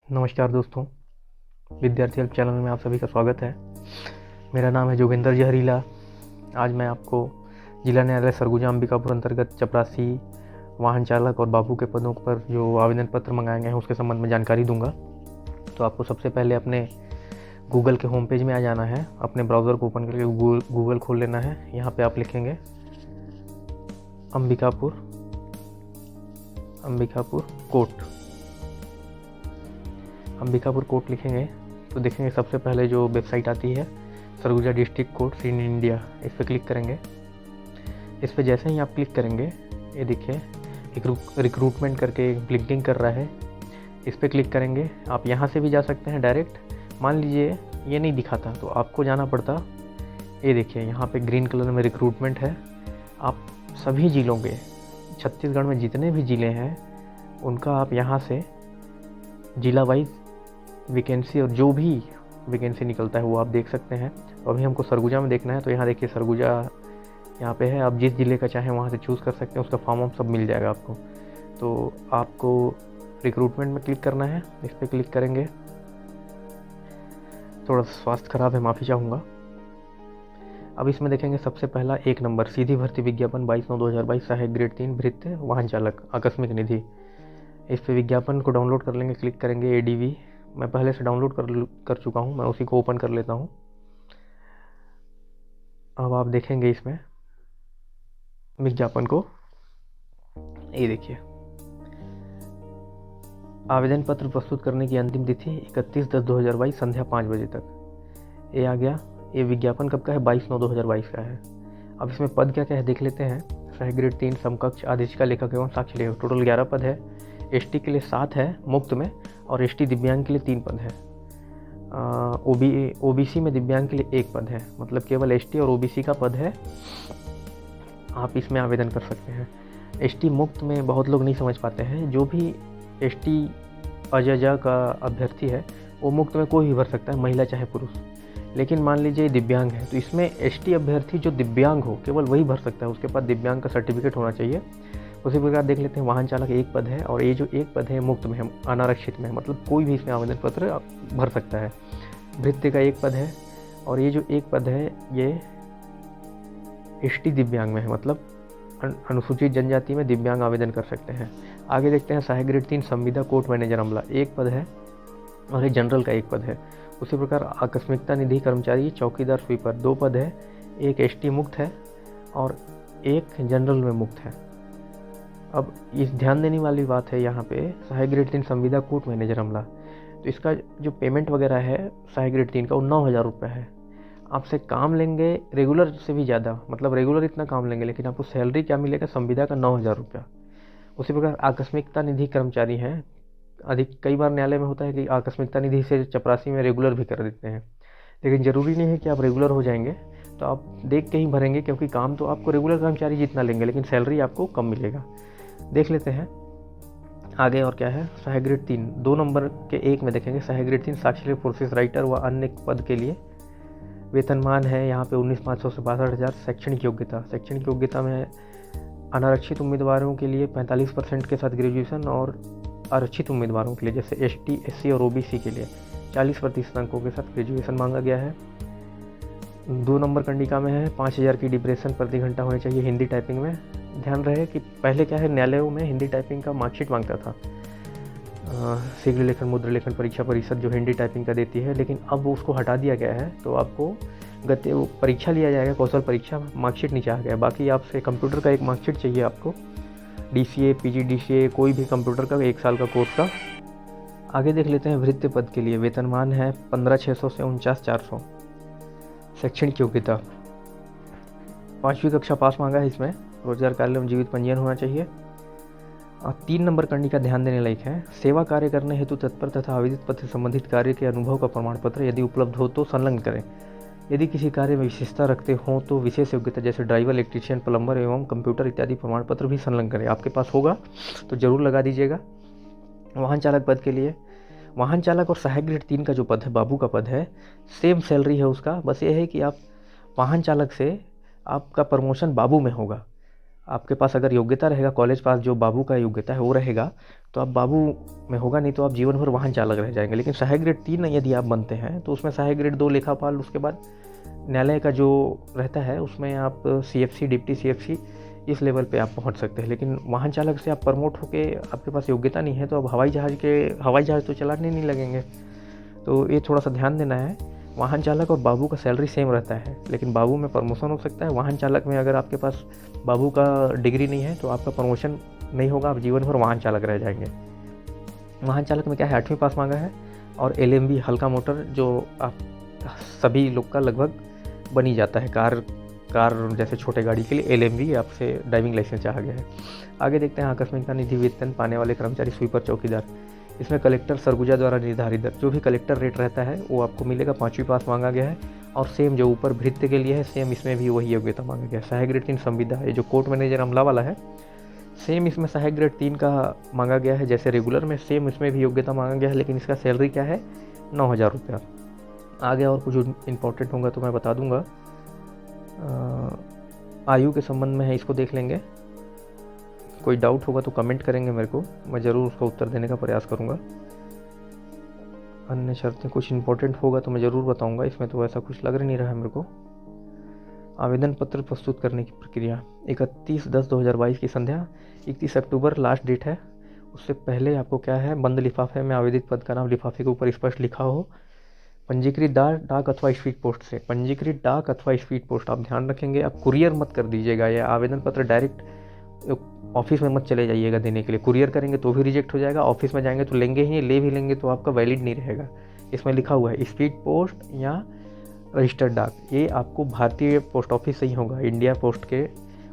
नमस्कार दोस्तों, विद्यार्थी हेल्प चैनल में आप सभी का स्वागत है। मेरा नाम है जोगिंदर जहरीला। आज मैं आपको जिला न्यायालय सरगुजा अंबिकापुर अंतर्गत चपरासी वाहन चालक और बाबू के पदों पर जो आवेदन पत्र मंगाए गए हैं उसके संबंध में जानकारी दूंगा। तो आपको सबसे पहले अपने गूगल के होम पेज में आ जाना है। अपने ब्राउज़र को ओपन करके गूगल खोल लेना है। यहाँ पे आप लिखेंगे अंबिकापुर कोर्ट लिखेंगे तो देखेंगे सबसे पहले जो वेबसाइट आती है Surguja district court in India, इस पर क्लिक करेंगे। इस पर जैसे ही आप क्लिक करेंगे ये देखिए एक रिक्रूटमेंट करके ब्लिंकिंग कर रहा है, इस पर क्लिक करेंगे। आप यहाँ से भी जा सकते हैं डायरेक्ट। मान लीजिए ये नहीं दिखाता तो आपको जाना पड़ता, ये देखिए यहाँ पे ग्रीन कलर में रिक्रूटमेंट है। आप सभी ज़िलों के, छत्तीसगढ़ में जितने भी ज़िले हैं उनका आप यहाँ से ज़िला वाइज वैकेंसी और जो भी वैकेंसी निकलता है वो आप देख सकते हैं। तो अभी हमको सरगुजा में देखना है, तो यहाँ देखिए सरगुजा यहाँ पे है। आप जिस ज़िले का चाहें वहाँ से चूज़ कर सकते हैं, उसका फॉर्म सब मिल जाएगा आपको। तो आपको रिक्रूटमेंट में क्लिक करना है, इस पर क्लिक करेंगे। थोड़ा स्वास्थ्य खराब है, माफ़ी चाहूँगा। अब इसमें देखेंगे सबसे पहला 1 नंबर सीधी भर्ती विज्ञापन 22/9/2022 सहायक ग्रेड 3 भृत्य वाहन चालक आकस्मिक निधि। इस पे विज्ञापन को डाउनलोड कर लेंगे, क्लिक करेंगे। ADV मैं पहले से डाउनलोड कर चुका हूँ, मैं उसी को ओपन कर लेता हूँ। अब आप देखेंगे इसमें विज्ञापन को, ये देखिए आवेदन पत्र प्रस्तुत करने की अंतिम तिथि 31/10/2022 संध्या 5 बजे तक। ये आ गया। ये विज्ञापन कब का है? 22/9/2022 का है। अब इसमें पद क्या क्या है देख लेते हैं। सहायक ग्रेड 3 समकक्ष आदेशिका लेखक एवं साक्ष्य लेखक, टोटल 11 पद है। ST के लिए 7 है मुफ्त में, और ST दिव्यांग के लिए 3 पद है। OBC में दिव्यांग के लिए 1 पद है, मतलब केवल ST और OBC का पद है। आप इसमें आवेदन कर सकते हैं। ST मुक्त में बहुत लोग नहीं समझ पाते हैं। जो भी ST अजजा का अभ्यर्थी है वो मुक्त में कोई भी भर सकता है, महिला चाहे पुरुष। लेकिन मान लीजिए दिव्यांग है तो इसमें ST अभ्यर्थी जो दिव्यांग हो केवल वही भर सकता है, उसके पास दिव्यांग का सर्टिफिकेट होना चाहिए। उसी प्रकार देख लेते हैं वाहन चालक 1 पद है, और ये जो 1 पद है मुफ्त में, अनारक्षित में, मतलब कोई भी इसमें आवेदन पत्र भर सकता है। भृत्य का 1 पद है, और ये जो 1 पद है ये ST दिव्यांग में है, मतलब अनुसूचित जनजाति में दिव्यांग आवेदन कर सकते हैं। आगे देखते हैं सहायक ग्रेड 3 संविदा कोर्ट मैनेजर अमला 1 पद है, और ये जनरल का 1 पद है। उसी प्रकार आकस्मिकता निधि कर्मचारी चौकीदार स्वीपर 2 पद है, एक ST मुक्त है और एक जनरल में मुक्त है। अब इस ध्यान देने वाली बात है यहाँ पे, सहायक ग्रेड 3 संविदा कोर्ट मैनेजर अमला, तो इसका जो पेमेंट वगैरह है सहायक ग्रेड 3 का वो 9,000 रुपये है। आपसे काम लेंगे रेगुलर से भी ज़्यादा, मतलब रेगुलर इतना काम लेंगे, लेकिन आपको सैलरी क्या मिलेगा? संविदा का 9,000 रुपया। उसी प्रकार आकस्मिकता निधि कर्मचारी हैं, कई बार न्यायालय में होता है कि आकस्मिकता निधि से चपरासी में रेगुलर भी कर देते हैं, लेकिन ज़रूरी नहीं है कि आप रेगुलर हो जाएंगे। तो आप देख के ही भरेंगे, क्योंकि काम तो आपको रेगुलर कर्मचारी जितना लेंगे, लेकिन सैलरी आपको कम मिलेगा। देख लेते हैं आगे और क्या है। सहायक ग्रेड 3 2 नंबर के 1 में देखेंगे सहायक ग्रेड 3 साक्ष्य प्रोसेस राइटर व अन्य पद के लिए वेतनमान है यहाँ पे 19,500 से 62,000। शैक्षणिक योग्यता में अनारक्षित उम्मीदवारों के लिए 45% के साथ ग्रेजुएशन, और आरक्षित उम्मीदवारों के लिए जैसे ST SC और OBC के लिए 40% अंकों के साथ ग्रेजुएशन मांगा गया है। 2 नंबर कंडिका में है 5,000 की डिप्रेशन प्रति घंटा होनी चाहिए हिंदी टाइपिंग में। ध्यान रहे कि पहले क्या है, न्यायालयों में हिंदी टाइपिंग का मार्कशीट मांगता था, शीघ्र लेखन मुद्रा लेखन परीक्षा परिषद जो हिंदी टाइपिंग का देती है, लेकिन अब उसको हटा दिया गया है। तो आपको परीक्षा लिया जाएगा, कौशल परीक्षा, मार्कशीट नीचे आ गया। बाकी आपसे कंप्यूटर का एक मार्कशीट चाहिए आपको, DCA PGDCA कोई भी कंप्यूटर का 1 साल का कोर्स का। आगे देख लेते हैं भृत्य पद के लिए वेतनमान है 15,600 से 49,400। शैक्षणिक योग्यता 5वीं कक्षा पास मांगा है इसमें। रोजगार कार्यालय में जीवित पंजीयन होना चाहिए। और 3 नंबर कंडी का ध्यान देने लायक है, सेवा कार्य करने हेतु तत्पर तथा आवेदित पद से संबंधित कार्य के अनुभव का प्रमाण पत्र यदि उपलब्ध हो तो संलग्न करें। यदि किसी कार्य में विशेषता रखते हों तो विशेष योग्यता जैसे ड्राइवर, इलेक्ट्रीशियन, प्लम्बर एवं कंप्यूटर इत्यादि प्रमाण पत्र भी संलग्न करें। आपके पास होगा तो जरूर लगा दीजिएगा। वाहन चालक पद के लिए वाहन चालक और सहायक ग्रेड 3 का जो पद है, बाबू का पद है, सेम सैलरी है उसका। बस ये है कि आप वाहन चालक से आपका प्रमोशन बाबू में होगा। आपके पास अगर योग्यता रहेगा कॉलेज पास, जो बाबू का योग्यता है वो रहेगा, तो आप बाबू में होगा, नहीं तो आप जीवन भर वाहन चालक रह जाएंगे। लेकिन सहायक ग्रेड 3 यदि आप बनते हैं तो उसमें सहायक ग्रेड 2 लेखापाल, उसके बाद न्यायालय का जो रहता है उसमें आप CFC, डिप्टी CFC इस लेवल पे आप पहुंच सकते हैं। लेकिन वाहन चालक से आप प्रमोट होके आपके पास योग्यता नहीं है तो अब हवाई जहाज़ तो चलाने नहीं लगेंगे। तो ये थोड़ा सा ध्यान देना है। वाहन चालक और बाबू का सैलरी सेम रहता है, लेकिन बाबू में प्रमोशन हो सकता है। वाहन चालक में अगर आपके पास बाबू का डिग्री नहीं है तो आपका प्रमोशन नहीं होगा, आप जीवन भर वाहन चालक रह जाएंगे। वाहन चालक में क्या है, 8वीं पास मांगा है, और LMV हल्का मोटर जो आप सभी लोग का लगभग बनी जाता है। कार जैसे छोटे गाड़ी के लिए LMV आपसे ड्राइविंग लाइसेंस चाहा गया है। आगे देखते हैं आकस्मिकता निधि वेतन पाने वाले कर्मचारी, स्वीपर, चौकीदार। इसमें कलेक्टर सरगुजा द्वारा निर्धारित दर, जो भी कलेक्टर रेट रहता है वो आपको मिलेगा। 5वीं पास मांगा गया है, और सेम जो ऊपर भृत्य के लिए है सेम इसमें भी वही योग्यता मांगा गया है। सहायक ग्रेड 3 संविदा, ये जो कोर्ट मैनेजर अमला वाला है सेम इसमें सहायक ग्रेड 3 का मांगा गया है। जैसे रेगुलर में सेम इसमें भी योग्यता मांगा गया है, लेकिन इसका सैलरी क्या है, 9,000 रुपया। आगे और कुछ इंपॉर्टेंट होगा तो मैं बता दूंगा। आयु के संबंध में है, इसको देख लेंगे। कोई डाउट होगा तो कमेंट करेंगे मेरे को, मैं ज़रूर उसका उत्तर देने का प्रयास करूँगा। अन्य शर्तें कुछ इंपॉर्टेंट होगा तो मैं ज़रूर बताऊँगा, इसमें तो ऐसा कुछ लग नहीं रहा है मेरे को। आवेदन पत्र प्रस्तुत करने की प्रक्रिया 31/10/2022 की संध्या 31 अक्टूबर लास्ट डेट है। उससे पहले आपको क्या है, बंद लिफाफे में आवेदित पद का नाम लिफाफे के ऊपर स्पष्ट लिखा हो। पंजीकृत डाक अथवा स्पीड पोस्ट से, पंजीकृत डाक अथवा स्पीड पोस्ट आप ध्यान रखेंगे। आप कुरियर मत कर दीजिएगा, या आवेदन पत्र डायरेक्ट ऑफिस में मत चले जाइएगा देने के लिए। कुरियर करेंगे तो भी रिजेक्ट हो जाएगा, ऑफिस में जाएंगे तो लेंगे ही, ले भी लेंगे तो आपका वैलिड नहीं रहेगा। इसमें लिखा हुआ है स्पीड पोस्ट या रजिस्टर्ड डाक, ये आपको भारतीय पोस्ट ऑफिस से ही होगा, इंडिया पोस्ट के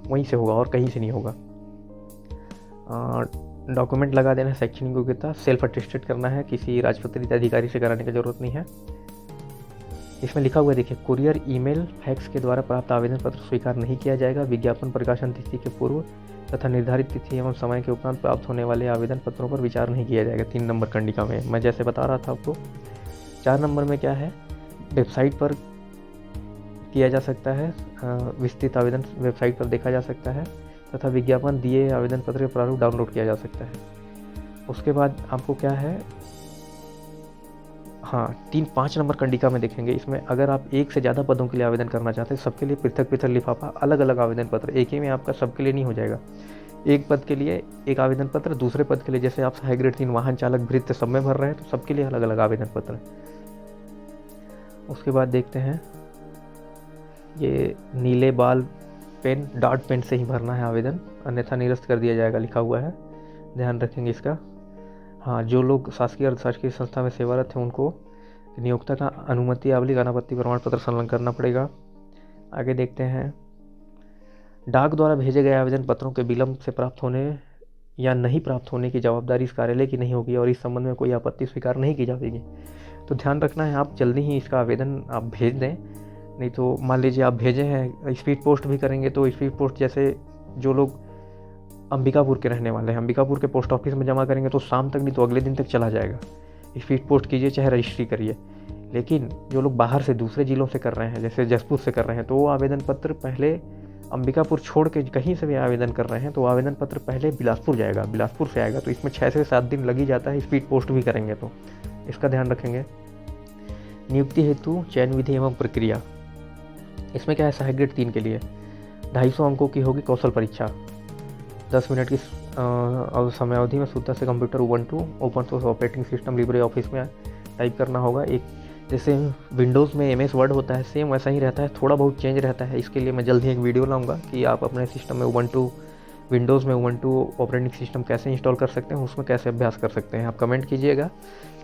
वहीं से होगा और कहीं से नहीं होगा। डॉक्यूमेंट लगा देना है, शैक्षणिक योग्यता सेल्फ अटेस्टेड करना है, किसी राजपत्रित अधिकारी से कराने की जरूरत नहीं है। इसमें लिखा हुआ है देखिए, कुरियर, ईमेल, फैक्स के द्वारा प्राप्त आवेदन पत्र स्वीकार नहीं किया जाएगा। विज्ञापन प्रकाशन तिथि के पूर्व तथा निर्धारित तिथि एवं समय के उपरांत प्राप्त होने वाले आवेदन पत्रों पर विचार नहीं किया जाएगा। 3 नंबर कंडिका में मैं जैसे बता रहा था आपको। 4 नंबर में क्या है, वेबसाइट पर किया जा सकता है, विस्तृत आवेदन वेबसाइट पर देखा जा सकता है, तथा विज्ञापन दिए आवेदन पत्र के प्रारूप डाउनलोड किया जा सकता है। उसके बाद आपको क्या है, हाँ 3-5 नंबर कंडिका में देखेंगे। इसमें अगर आप एक से ज़्यादा पदों के लिए आवेदन करना चाहते हैं, सबके लिए पृथक पृथक लिफाफा, अलग अलग आवेदन पत्र, एक ही में आपका सबके लिए नहीं हो जाएगा। एक पद के लिए एक आवेदन पत्र, दूसरे पद के लिए जैसे आप सहायक ग्रेड 3 वाहन चालक भृत्य सब में भर रहे हैं तो सबके लिए अलग अलग आवेदन पत्र। उसके बाद देखते हैं, ये नीले बाल पेन डॉट पेन से ही भरना है आवेदन, अन्यथा निरस्त कर दिया जाएगा, लिखा हुआ है, ध्यान रखेंगे इसका। हाँ, जो लोग शासकीय अर्धशासकीय संस्था में सेवारत हैं उनको नियोक्ता का अनुमति आवली अनापत्ति प्रमाण पत्र संलग्न करना पड़ेगा। आगे देखते हैं, डाक द्वारा भेजे गए आवेदन पत्रों के विलंब से प्राप्त होने या नहीं प्राप्त होने की जवाबदारी इस कार्यालय की नहीं होगी और इस संबंध में कोई आपत्ति स्वीकार नहीं की जाएगी। तो ध्यान रखना है, आप जल्दी ही इसका आवेदन आप भेज दें, नहीं तो मान लीजिए आप भेजे हैं, स्पीड पोस्ट भी करेंगे तो स्पीड पोस्ट जैसे जो लोग अंबिकापुर के रहने वाले हैं, अंबिकापुर के पोस्ट ऑफिस में जमा करेंगे तो शाम तक नहीं तो अगले दिन तक चला जाएगा। स्पीड पोस्ट कीजिए चाहे रजिस्ट्री करिए। लेकिन जो लोग बाहर से दूसरे ज़िलों से कर रहे हैं, जैसे जसपुर से कर रहे हैं, तो वो आवेदन पत्र पहले अंबिकापुर छोड़ के कहीं से भी आवेदन कर रहे हैं तो आवेदन पत्र पहले बिलासपुर जाएगा, बिलासपुर से आएगा, तो इसमें 6 से 7 दिन लग ही जाता है स्पीड पोस्ट भी करेंगे तो, इसका ध्यान रखेंगे। नियुक्ति हेतु चयन विधि एवं प्रक्रिया, इसमें क्या है, सहायक ग्रेड 3 के लिए 250 अंकों की होगी कौशल परीक्षा, 10 मिनट की समय अवधि में शुद्धता से computer Ubuntu open source operating system Libre office में टाइप करना होगा। एक जैसे विंडोज़ में MS वर्ड होता है सेम वैसा ही रहता है, थोड़ा बहुत चेंज रहता है। इसके लिए मैं जल्द ही एक वीडियो लाऊंगा कि आप अपने सिस्टम में उबंटू, विंडोज़ में उबंटू ऑपरेटिंग सिस्टम कैसे इंस्टॉल कर सकते हैं, उसमें कैसे अभ्यास कर सकते हैं। आप कमेंट कीजिएगा,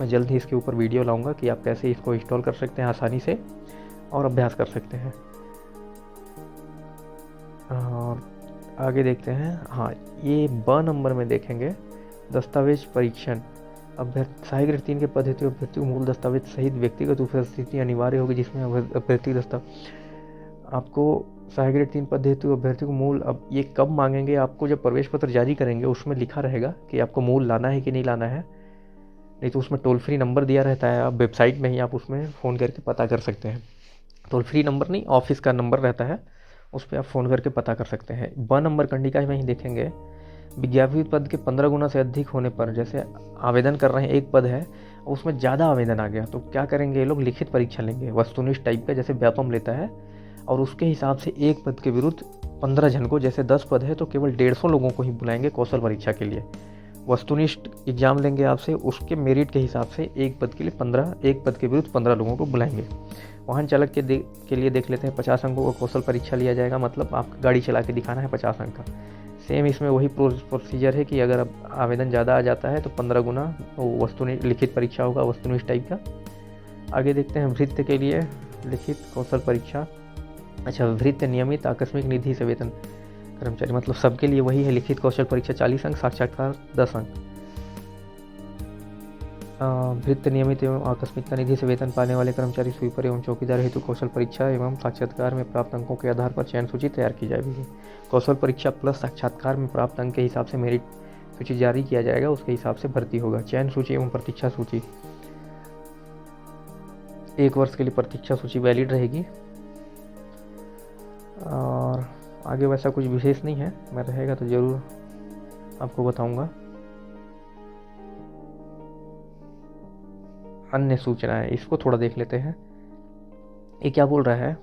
मैं जल्द ही इसके ऊपर वीडियो लाऊंगा कि आप कैसे इसको इंस्टॉल कर सकते हैं आसानी से और अभ्यास कर सकते हैं। और आगे देखते हैं, हाँ ये ब नंबर में देखेंगे, दस्तावेज परीक्षण। सहायक ग्रेड 3 के पद हेतु अभ्यर्थी को मूल दस्तावेज सहित व्यक्तिगत उपस्थिति अनिवार्य होगी, जिसमें अभ्यर्थी आपको सहायक ग्रेड 3 पद हेतु अभ्यर्थी को मूल, अब ये कब मांगेंगे, आपको जब प्रवेश पत्र जारी करेंगे उसमें लिखा रहेगा कि आपको मूल लाना है कि नहीं लाना है, नहीं तो उसमें टोल फ्री नंबर दिया रहता है, आप वेबसाइट में ही आप उसमें फ़ोन करके पता कर सकते हैं। टोल फ्री नंबर नहीं, ऑफिस का नंबर रहता है, उस पर आप फ़ोन करके पता कर सकते हैं। 1 नंबर कंडिका में ही देखेंगे, विज्ञापित पद के 15 गुना से अधिक होने पर, जैसे आवेदन कर रहे हैं, एक पद है उसमें ज़्यादा आवेदन आ गया, तो क्या करेंगे ये लोग, लिखित परीक्षा लेंगे वस्तुनिष्ठ टाइप का, जैसे व्यापम लेता है, और उसके हिसाब से एक पद के विरुद्ध 15 जन को, जैसे 10 पद है तो केवल 150 लोगों को ही बुलाएंगे कौशल परीक्षा के लिए। वस्तुनिष्ठ एग्जाम लेंगे आपसे, उसके मेरिट के हिसाब से एक पद के लिए 15, एक पद के विरुद्ध 15 लोगों को बुलाएंगे। वाहन चालक के लिए देख लेते हैं, 50 अंकों का कौशल परीक्षा लिया जाएगा, मतलब आप गाड़ी चला के दिखाना है 50 अंक का। सेम इसमें वही प्रोसीजर है कि अगर अब आवेदन ज़्यादा आ जाता है तो 15 गुना वस्तुनिष्ठ लिखित परीक्षा होगा वस्तुनिष्ठ टाइप का। आगे देखते हैं भृत्य के लिए लिखित कौशल परीक्षा। अच्छा, भृत्य नियमित आकस्मिक निधि से वेतन कर्मचारी, मतलब सबके लिए वही है, लिखित कौशल परीक्षा 40 अंक, साक्षात्कार 10 अंक। भृत्य नियमित एवं आकस्मिकता निधि से वेतन पाने वाले कर्मचारी स्वीपर एवं चौकीदार हेतु कौशल परीक्षा एवं साक्षात्कार में प्राप्त अंकों के आधार पर चयन सूची तैयार की जाएगी। कौशल परीक्षा प्लस साक्षात्कार में प्राप्त अंक के हिसाब से मेरिट सूची जारी किया जाएगा, उसके हिसाब से भर्ती होगा। चयन सूची एवं प्रतीक्षा सूची, 1 वर्ष के लिए प्रतीक्षा सूची वैलिड रहेगी। और आगे वैसा कुछ विशेष नहीं है, मैं रहेगा तो ज़रूर आपको बताऊंगा। अन्य सूचनाएं, इसको थोड़ा देख लेते हैं। ये क्या बोल रहा है,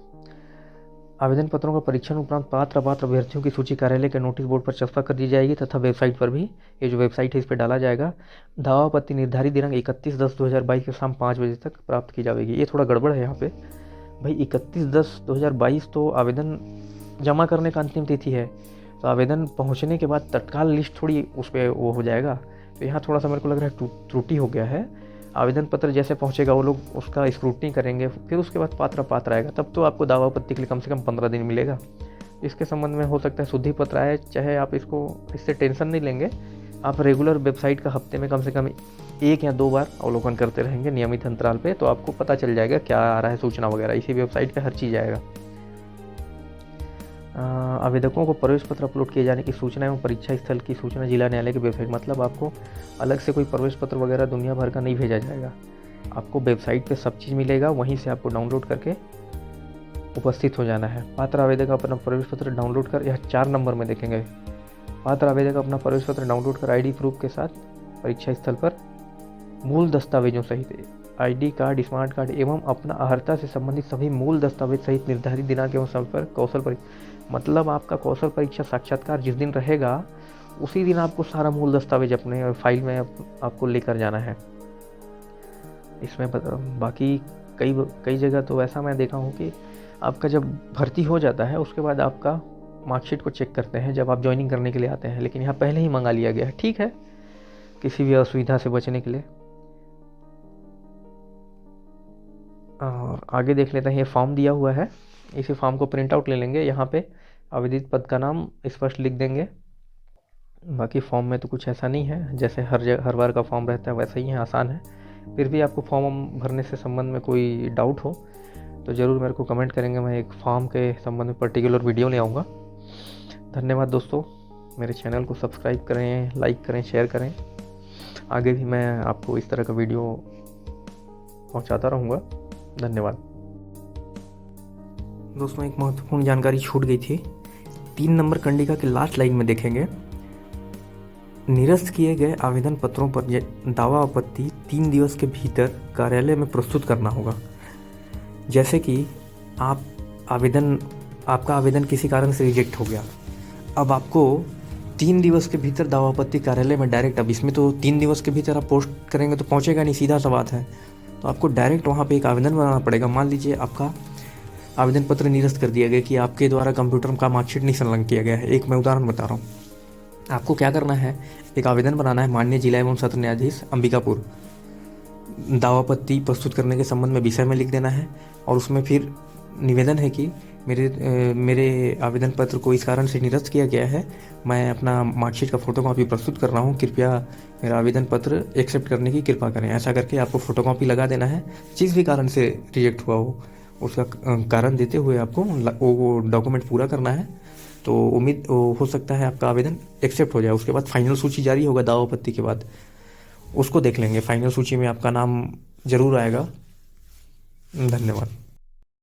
आवेदन पत्रों का परीक्षण उपरांत पात्र अभ्यर्थियों की सूची कार्यालय के नोटिस बोर्ड पर चस्पा कर दी जाएगी तथा वेबसाइट पर भी, ये जो वेबसाइट है इस पर डाला जाएगा। दावा आपत्ति निर्धारित दिनांक 31/10/2022 के शाम 5 बजे तक प्राप्त की जाएगी। ये थोड़ा गड़बड़ है यहाँ पे भाई, 31/10/2022 तो आवेदन जमा करने का अंतिम तिथि है, तो आवेदन पहुँचने के बाद तत्काल लिस्ट थोड़ी उस पर वो हो जाएगा, तो यहाँ थोड़ा सा मेरे को लग रहा है त्रुटि हो गया है। आवेदन पत्र जैसे पहुंचेगा वो लोग उसका स्क्रूटनी करेंगे, फिर उसके बाद पात्र आएगा, तब तो आपको दावा आपत्ति के लिए कम से कम 15 दिन मिलेगा। इसके संबंध में हो सकता है शुद्धि पत्र आए, चाहे आप इससे टेंशन नहीं लेंगे। आप रेगुलर वेबसाइट का हफ्ते में कम से कम 1 या 2 बार अवलोकन करते रहेंगे नियमित अंतराल पे, तो आपको पता चल जाएगा क्या आ रहा है सूचना वगैरह, इसी वेबसाइट पे हर चीज़ आएगा। आवेदकों को प्रवेश पत्र अपलोड किए जाने की सूचना एवं परीक्षा स्थल की सूचना जिला न्यायालय की वेबसाइट, मतलब आपको अलग से कोई प्रवेश पत्र वगैरह दुनिया भर का नहीं भेजा जाएगा, आपको वेबसाइट पे सब चीज़ मिलेगा, वहीं से आपको डाउनलोड करके उपस्थित हो जाना है। पात्र आवेदक अपना प्रवेश पत्र डाउनलोड कर, यह 4 नंबर में देखेंगे, पात्र आवेदक अपना प्रवेश पत्र डाउनलोड कर ID प्रूफ के साथ परीक्षा स्थल पर मूल दस्तावेजों सहित ID कार्ड, स्मार्ट कार्ड एवं अपना अर्हता से संबंधित सभी मूल दस्तावेज सहित निर्धारित दिनांक एवं समय पर कौशल परीक्षा, मतलब आपका कौशल परीक्षा साक्षात्कार जिस दिन रहेगा उसी दिन आपको सारा मूल दस्तावेज अपने फाइल में आपको लेकर जाना है। इसमें बाकी कई जगह तो ऐसा मैं देखा हूँ कि आपका जब भर्ती हो जाता है उसके बाद आपका मार्कशीट को चेक करते हैं जब आप ज्वाइनिंग करने के लिए आते हैं, लेकिन यहाँ पहले ही मंगा लिया गया है। ठीक है, किसी भी असुविधा से बचने के लिए। और आगे देख लेते हैं, ये फॉर्म दिया हुआ है, इसी फॉर्म को प्रिंट आउट ले लेंगे, यहाँ पे आवेदित पद का नाम स्पष्ट लिख देंगे। बाकी फॉर्म में तो कुछ ऐसा नहीं है, जैसे हर बार का फॉर्म रहता है वैसा ही है, आसान है। फिर भी आपको फॉर्म भरने से संबंध में कोई डाउट हो तो ज़रूर मेरे को कमेंट करेंगे, मैं एक फॉर्म के संबंध में पर्टिकुलर वीडियो ले आऊँगा। धन्यवाद दोस्तों, मेरे चैनल को सब्सक्राइब करें, लाइक करें, शेयर करें। आगे भी मैं आपको इस तरह का वीडियो पहुँचाता रहूँगा। धन्यवाद दोस्तों, एक महत्वपूर्ण जानकारी छूट गई थी। 3 नंबर कंडिका के लास्ट लाइन में देखेंगे, निरस्त किए गए आवेदन पत्रों पर दावा आपत्ति 3 दिवस के भीतर कार्यालय में प्रस्तुत करना होगा। जैसे कि आपका आवेदन किसी कारण से रिजेक्ट हो गया, अब आपको 3 दिवस के भीतर दावा आपत्ति कार्यालय में डायरेक्ट, अब इसमें तो 3 दिवस के भीतर आप पोस्ट करेंगे तो पहुंचेगा नहीं, सीधा सा बात है, तो आपको डायरेक्ट वहाँ पे एक आवेदन बनाना पड़ेगा। मान लीजिए आपका आवेदन पत्र निरस्त कर दिया गया कि आपके द्वारा कंप्यूटर का मार्कशीट नहीं संलग्न किया गया है, एक मैं उदाहरण बता रहा हूँ। आपको क्या करना है, एक आवेदन बनाना है माननीय जिला एवं सत्र न्यायाधीश अंबिकापुर, दावापत्ति प्रस्तुत करने के संबंध में विषय में लिख देना है, और उसमें फिर निवेदन है कि मेरे आवेदन पत्र को इस कारण से निरस्त किया गया है, मैं अपना मार्कशीट का फोटोकॉपी प्रस्तुत कर रहा हूँ, कृपया मेरा आवेदन पत्र एक्सेप्ट करने की कृपा करें। ऐसा करके आपको फोटोकॉपी लगा देना है। जिस भी कारण से रिजेक्ट हुआ हो उसका कारण देते हुए आपको वो डॉक्यूमेंट पूरा करना है, तो उम्मीद हो सकता है आपका आवेदन एक्सेप्ट हो जाए। उसके बाद फाइनल सूची जारी होगा दावा आपत्ति के बाद, उसको देख लेंगे। फाइनल सूची में आपका नाम जरूर आएगा। धन्यवाद।